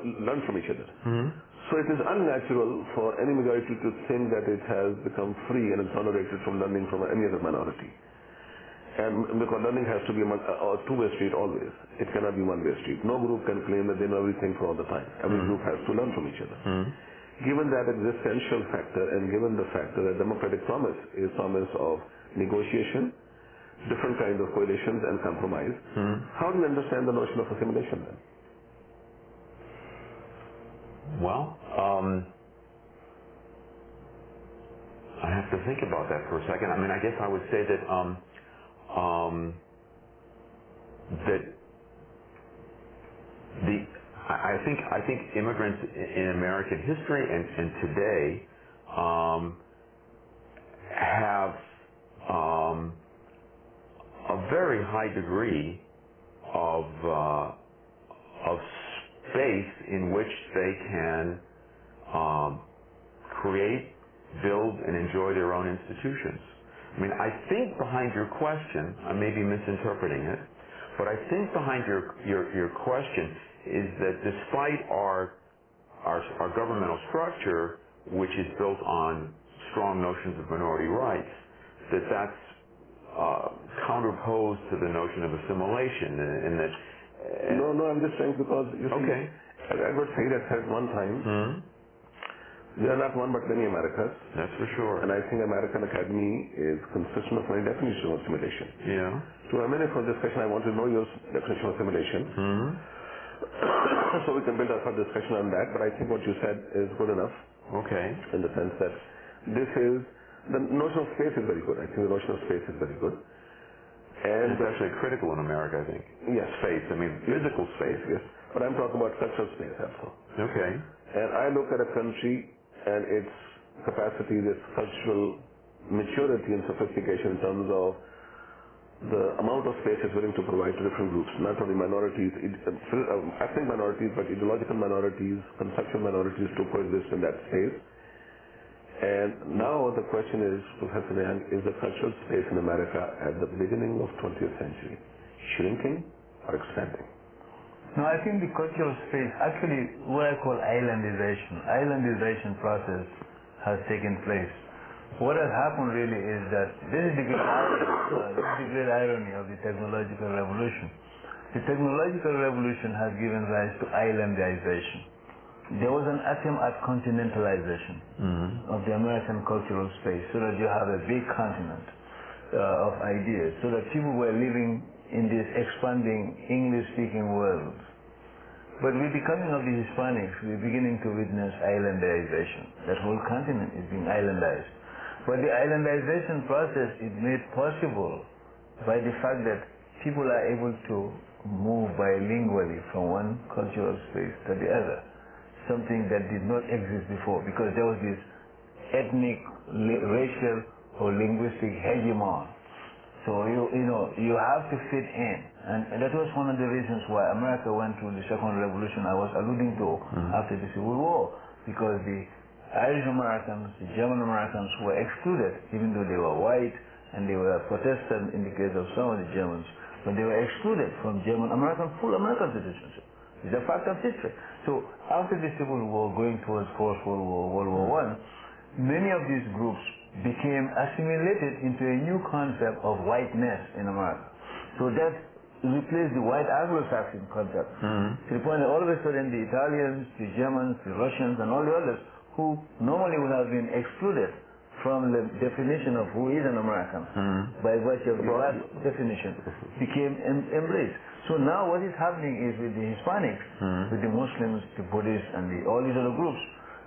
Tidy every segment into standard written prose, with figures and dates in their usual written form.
learn from each other. So it is unnatural for any majority to think that it has become free and exonerated from learning from any other minority. And because learning has to be a two-way street always. It cannot be one-way street. No group can claim that they know everything for all the time. Every group has to learn from each other. Given that existential factor and given the fact that the democratic promise is promise of negotiation, different kinds of coalitions and compromise, how do you understand the notion of assimilation then? Well, I have to think about that for a second. I mean, I guess I would say that I think immigrants in American history and today have a very high degree of space in which they can create, build, and enjoy their own institutions. I mean, I think behind your question, I may be misinterpreting it, but I think behind your question is that despite our governmental structure, which is built on strong notions of minority rights, that's counterposed to the notion of assimilation, and that. No, I'm just saying because you see, as Agha Saeed has said one time, there are not one but many Americas. That's for sure. And I think American Academy is consistent of my definition of assimilation. Yeah. To a minute for discussion, I want to know your definition of assimilation. So we can build up a discussion on that, but I think what you said is good enough. Okay. In the sense that this is, the notion of space is very good. I think the notion of space is very good. And it's actually critical in America, I think. Yes. Space, I mean physical space. Yes. But I'm talking about cultural space also. Okay. And I look at a country and its capacity, its cultural maturity and sophistication in terms of the amount of space it's willing to provide to different groups, not only minorities, ethnic minorities, but ideological minorities, conceptual minorities to coexist in that space. And now the question is, Professor Nyang, is the cultural space in America at the beginning of 20th century shrinking or expanding? No, I think the cultural space, actually what I call islandization process has taken place. What has happened really is that this is the great irony of the technological revolution. The technological revolution has given rise to islandization. There was an attempt at continentalization of the American cultural space so that you have a big continent of ideas, so that people were living in this expanding English-speaking world. But with the coming of the Hispanics, we're beginning to witness islandization. That whole continent is being islandized. But the islandization process is made possible by the fact that people are able to move bilingually from one cultural space to the other, something that did not exist before, because there was this ethnic, racial, or linguistic hegemon. So you have to fit in, and that was one of the reasons why America went through the second revolution I was alluding to after the Civil War, because the Irish Americans, the German Americans were excluded, even though they were white and they were Protestant in the case of some of the Germans, but they were excluded from full American citizenship. It's a fact of history. So after the Civil War, going towards World War I, many of these groups became assimilated into a new concept of whiteness in America. So that replaced the white Anglo-Saxon concept to the point that all of a sudden the Italians, the Germans, the Russians, and all the others who normally would have been excluded from the definition of who is an American by virtue of the last definition became embraced. So now what is happening is with the Hispanics, with the Muslims, the Buddhists, and all these other groups,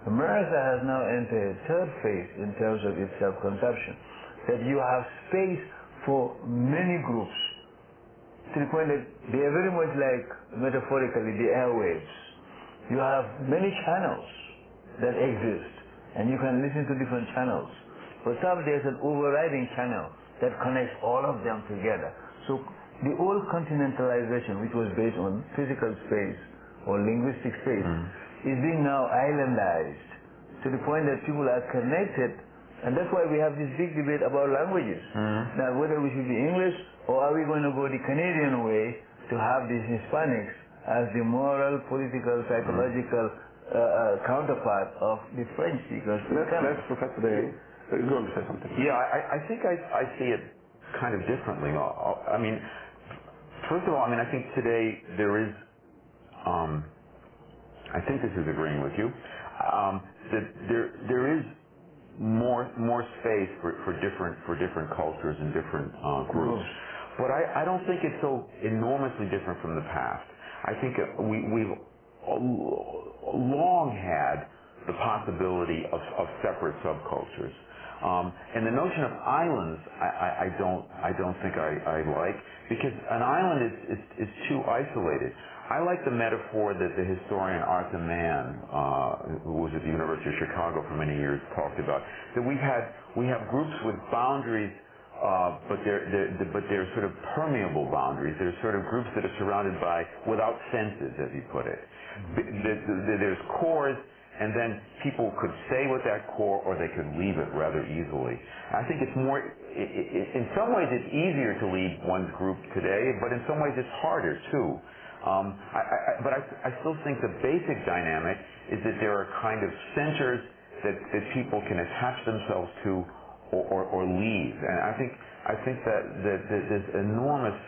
America has now entered a third phase in terms of its self-conception, that you have space for many groups, to the point that they are very much like, metaphorically, the airwaves. You have many channels that exist, and you can listen to different channels. But some there's an overriding channel that connects all of them together. So the old continentalization, which was based on physical space or linguistic space, is being now islandized to the point that people are connected, and that's why we have this big debate about languages. Now, whether we should be English or are we going to go the Canadian way to have these Hispanics as the moral, political, psychological counterpart of the French speakers. Let's Professor Day, you're going to say something. Yeah, I think I see it kind of differently. I mean, first of all, I think today there is, I think this is agreeing with you, that there is more space for different cultures and different groups. But I don't think it's so enormously different from the past. I think we've long had the possibility of separate subcultures. And the notion of islands, I don't think I like, because an island is too isolated. I like the metaphor that the historian Arthur Mann, who was at the University of Chicago for many years, talked about. That we have groups with boundaries, but they're sort of permeable boundaries. They're sort of groups that are surrounded by without fences, as he put it. There's cores. And then people could stay with that core or they could leave it rather easily. I think it's more, in some ways it's easier to leave one's group today, but in some ways it's harder too. But I still think the basic dynamic is that there are kind of centers that people can attach themselves to or leave. And I think that there's enormous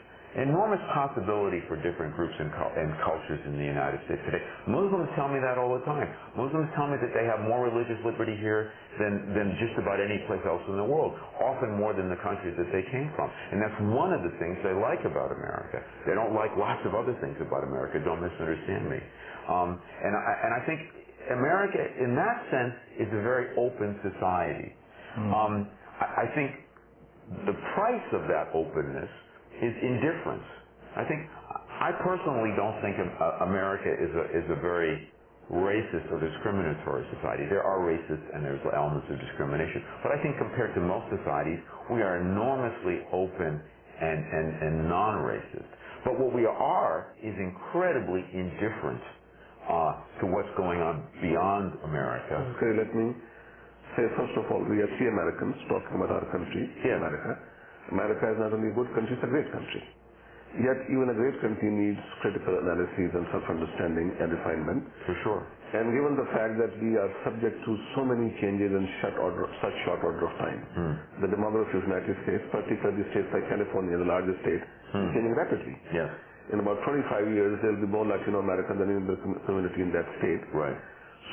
possibility for different groups and cultures in the United States today. Muslims tell me that all the time. Muslims tell me that they have more religious liberty here than just about any place else in the world, often more than the countries that they came from. And that's one of the things they like about America. They don't like lots of other things about America. Don't misunderstand me. And I think America, in that sense, is a very open society. I think the price of that openness is indifference. I personally don't think America is a very racist or discriminatory society. There are racists and there's elements of discrimination. But I think compared to most societies, we are enormously open and non-racist. But what we are is incredibly indifferent to what's going on beyond America. Okay, let me say first of all, we are three Americans talking about our country, America. America is not only a good country, it's a great country. Yet even a great country needs critical analysis and self-understanding and refinement. For sure. And given the fact that we are subject to so many changes in such short order of time, the demography of the United States, particularly states like California, the largest state, is changing rapidly. Yes. In about 25 years, there will be more Latino Americans than in the community in that state. Right.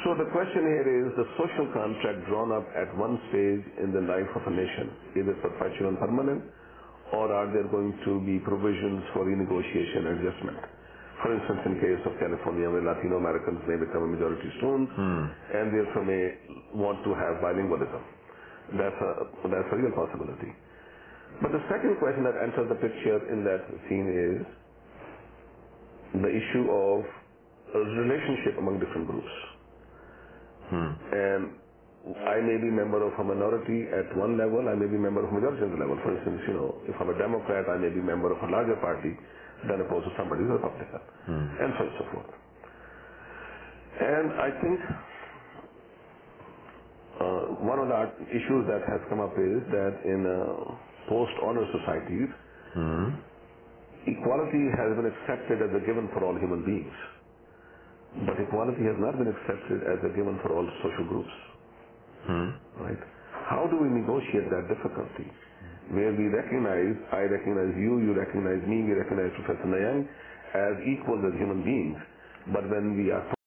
So the question here is the social contract drawn up at one stage in the life of a nation, either perpetual and permanent, or are there going to be provisions for renegotiation and adjustment? For instance, in case of California, where Latino Americans may become a majority soon, and therefore may want to have bilingualism. That's a real possibility. But the second question that enters the picture in that scene is the issue of a relationship among different groups. And I may be member of a minority at one level, I may be member of a majority at the level. For instance, if I'm a Democrat, I may be member of a larger party than opposed to somebody who's a Republican, and so on and so forth. And I think one of the issues that has come up is that in post-honor societies, equality has been accepted as a given for all human beings. But equality has not been accepted as a given for all social groups. Right? How do we negotiate that difficulty? Where we recognize, I recognize you, you recognize me, we recognize Professor Nyang as equals as human beings. But when we are